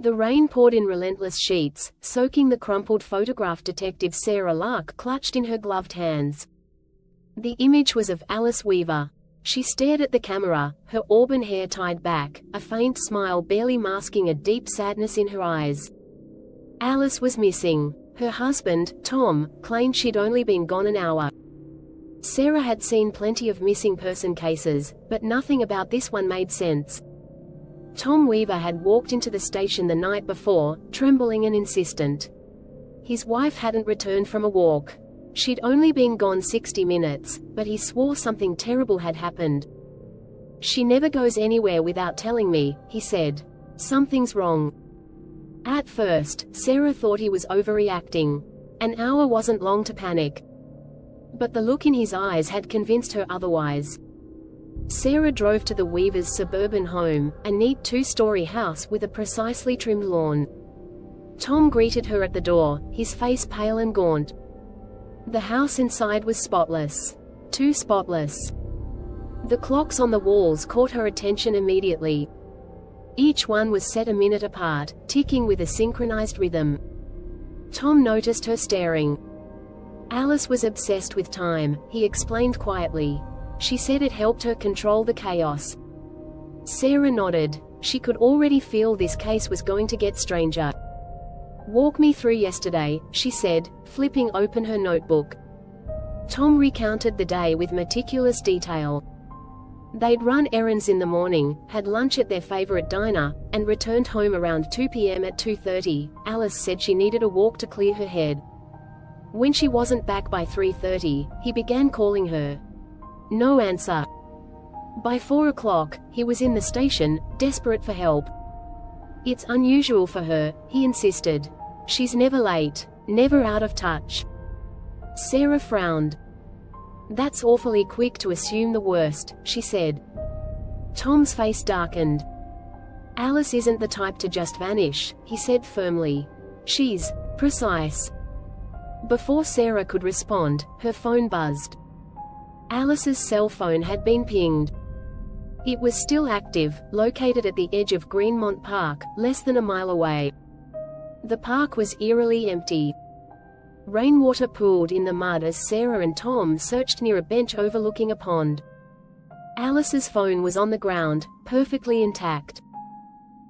The rain poured in relentless sheets, soaking the crumpled photograph Detective Sarah Lark clutched in her gloved hands. The image was of Alice Weaver. She stared at the camera, her auburn hair tied back, a faint smile barely masking a deep sadness in her eyes. Alice was missing. Her husband, Tom, claimed she'd only been gone an hour. Sarah had seen plenty of missing person cases, but nothing about this one made sense. Tom Weaver had walked into the station the night before, trembling and insistent. His wife hadn't returned from a walk. She'd only been gone 60 minutes, but he swore something terrible had happened. "She never goes anywhere without telling me," he said. "Something's wrong." At first, Sarah thought he was overreacting. An hour wasn't long to panic. But the look in his eyes had convinced her otherwise. Sarah drove to the Weavers' suburban home, a neat two-story house with a precisely trimmed lawn. Tom greeted her at the door, his face pale and gaunt. The house inside was spotless. Too spotless. The clocks on the walls caught her attention immediately. Each one was set a minute apart, ticking with a synchronized rhythm. Tom noticed her staring. Alice was obsessed with time, he explained quietly. She said it helped her control the chaos. Sarah nodded. She could already feel this case was going to get stranger. "Walk me through yesterday," she said, flipping open her notebook. Tom recounted the day with meticulous detail. They'd run errands in the morning, had lunch at their favorite diner, and returned home around 2 p.m. At 2:30, Alice said she needed a walk to clear her head. When she wasn't back by 3:30, he began calling her. No answer. By 4 o'clock, he was in the station, desperate for help. "It's unusual for her," he insisted. "She's never late, never out of touch." Sarah frowned. "That's awfully quick to assume the worst," she said. Tom's face darkened. "Alice isn't the type to just vanish," he said firmly. "She's precise." Before Sarah could respond, her phone buzzed. Alice's cell phone had been pinged. It was still active, located at the edge of Greenmont Park, less than a mile away. The park was eerily empty. Rainwater pooled in the mud as Sarah and Tom searched near a bench overlooking a pond. Alice's phone was on the ground, perfectly intact.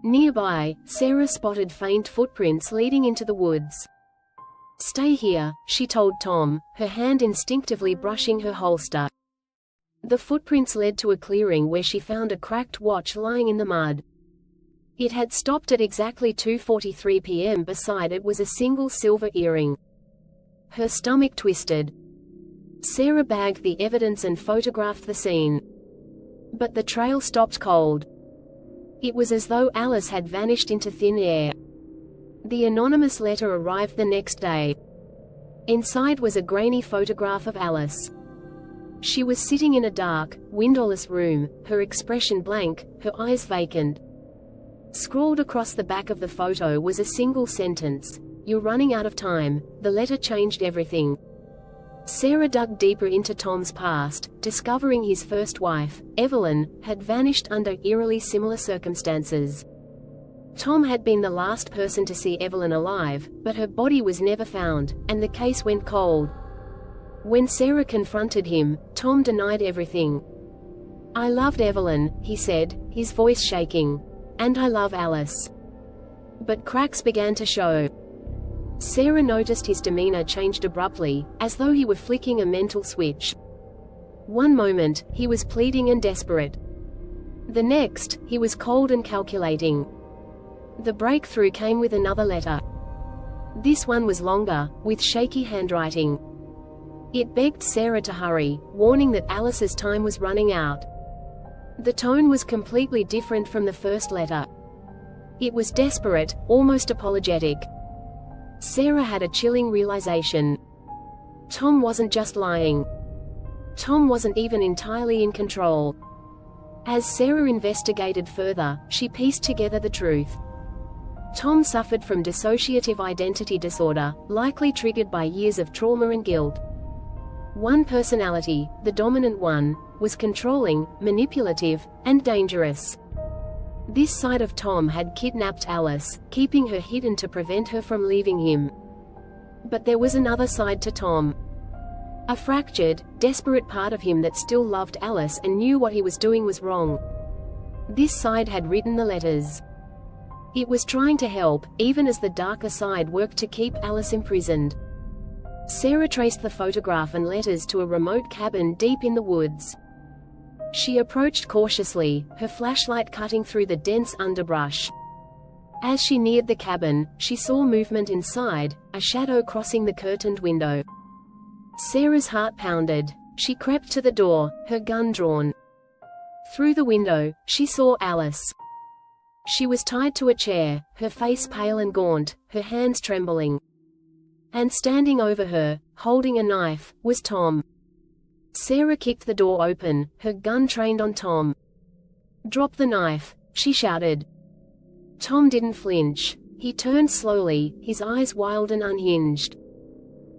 Nearby, Sarah spotted faint footprints leading into the woods. "Stay here," she told Tom, her hand instinctively brushing her holster. The footprints led to a clearing where she found a cracked watch lying in the mud. It had stopped at exactly 2:43 p.m. Beside it was a single silver earring. Her stomach twisted. Sarah bagged the evidence and photographed the scene. But the trail stopped cold. It was as though Alice had vanished into thin air. The anonymous letter arrived the next day. Inside was a grainy photograph of Alice. She was sitting in a dark, windowless room, her expression blank, her eyes vacant. Scrawled across the back of the photo was a single sentence: "You're running out of time." The letter changed everything. Sarah dug deeper into Tom's past, discovering his first wife, Evelyn, had vanished under eerily similar circumstances. Tom had been the last person to see Evelyn alive, but her body was never found, and the case went cold. When Sarah confronted him, Tom denied everything. "I loved Evelyn," he said, his voice shaking. "And I love Alice." But cracks began to show. Sarah noticed his demeanor changed abruptly, as though he were flicking a mental switch. One moment, he was pleading and desperate. The next, he was cold and calculating. The breakthrough came with another letter. This one was longer, with shaky handwriting. It begged Sarah to hurry, warning that Alice's time was running out. The tone was completely different from the first letter. It was desperate, almost apologetic. Sarah had a chilling realization. Tom wasn't just lying. Tom wasn't even entirely in control. As Sarah investigated further, she pieced together the truth. Tom suffered from dissociative identity disorder, likely triggered by years of trauma and guilt. One personality, the dominant one, was controlling, manipulative, and dangerous. This side of Tom had kidnapped Alice, keeping her hidden to prevent her from leaving him. But there was another side to Tom. A fractured, desperate part of him that still loved Alice and knew what he was doing was wrong. This side had written the letters. It was trying to help, even as the darker side worked to keep Alice imprisoned. Sarah traced the photograph and letters to a remote cabin deep in the woods. She approached cautiously, her flashlight cutting through the dense underbrush. As she neared the cabin, she saw movement inside, a shadow crossing the curtained window. Sarah's heart pounded. She crept to the door, her gun drawn. Through the window, she saw Alice. She was tied to a chair, her face pale and gaunt, her hands trembling. And standing over her, holding a knife, was Tom. Sarah kicked the door open, her gun trained on Tom. "Drop the knife," she shouted. Tom didn't flinch. He turned slowly, his eyes wild and unhinged.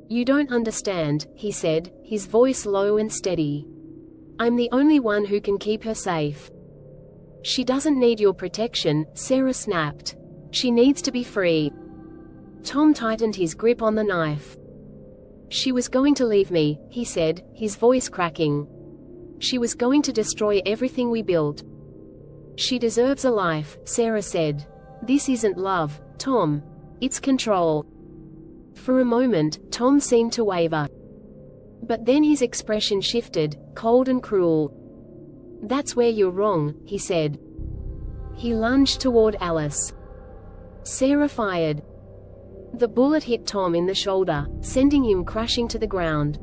"You don't understand," he said, his voice low and steady. "I'm the only one who can keep her safe." "She doesn't need your protection," Sarah snapped. "She needs to be free." Tom tightened his grip on the knife. "She was going to leave me," he said, his voice cracking. "She was going to destroy everything we built." "She deserves a life," Sarah said. "This isn't love, Tom. It's control." For a moment, Tom seemed to waver. But then his expression shifted, cold and cruel. "That's where you're wrong," he said. He lunged toward Alice. Sarah fired. The bullet hit Tom in the shoulder, sending him crashing to the ground.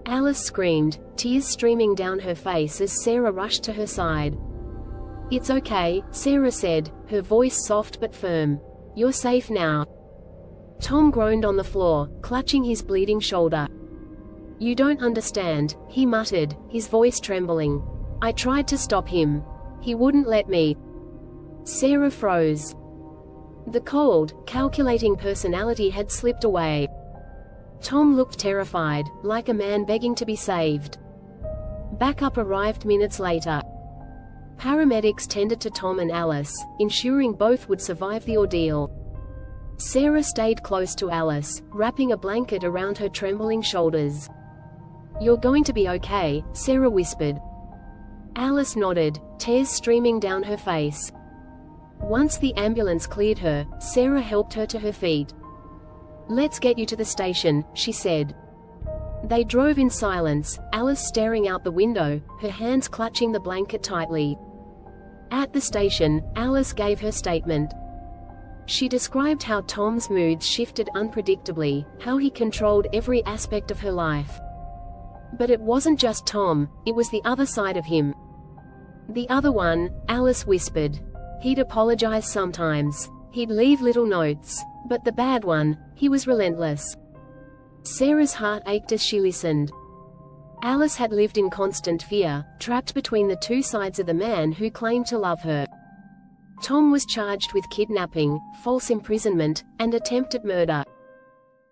Alice screamed, tears streaming down her face as Sarah rushed to her side. "It's okay," Sarah said, her voice soft but firm. "You're safe now." Tom groaned on the floor, clutching his bleeding shoulder. "You don't understand," he muttered, his voice trembling. "I tried to stop him. He wouldn't let me." Sarah froze. The cold, calculating personality had slipped away. Tom looked terrified, like a man begging to be saved. Backup arrived minutes later. Paramedics tended to Tom and Alice, ensuring both would survive the ordeal. Sarah stayed close to Alice, wrapping a blanket around her trembling shoulders. "You're going to be okay," Sarah whispered. Alice nodded, tears streaming down her face. Once the ambulance cleared her, Sarah helped her to her feet. "Let's get you to the station," she said. They drove in silence, Alice staring out the window, her hands clutching the blanket tightly. At the station, Alice gave her statement. She described how Tom's moods shifted unpredictably, how he controlled every aspect of her life. But it wasn't just Tom, it was the other side of him. "The other one," Alice whispered. "He'd apologize sometimes. He'd leave little notes. But the bad one, he was relentless." Sarah's heart ached as she listened. Alice had lived in constant fear, trapped between the two sides of the man who claimed to love her. Tom was charged with kidnapping, false imprisonment, and attempted murder.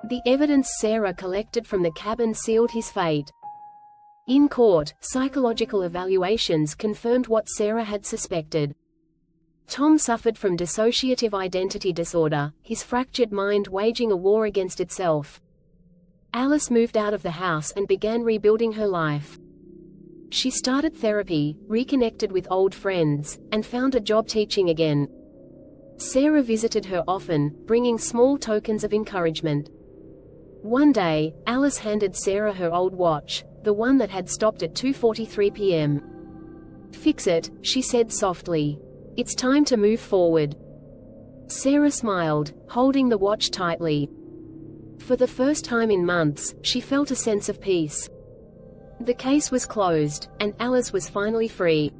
The evidence Sarah collected from the cabin sealed his fate. In court, psychological evaluations confirmed what Sarah had suspected. Tom suffered from dissociative identity disorder, his fractured mind waging a war against itself. Alice moved out of the house and began rebuilding her life. She started therapy, reconnected with old friends, and found a job teaching again. Sarah visited her often, bringing small tokens of encouragement. One day, Alice handed Sarah her old watch, the one that had stopped at 2:43 p.m. "Fix it," she said softly. "It's time to move forward." Sarah smiled, holding the watch tightly. For the first time in months, she felt a sense of peace. The case was closed, and Alice was finally free.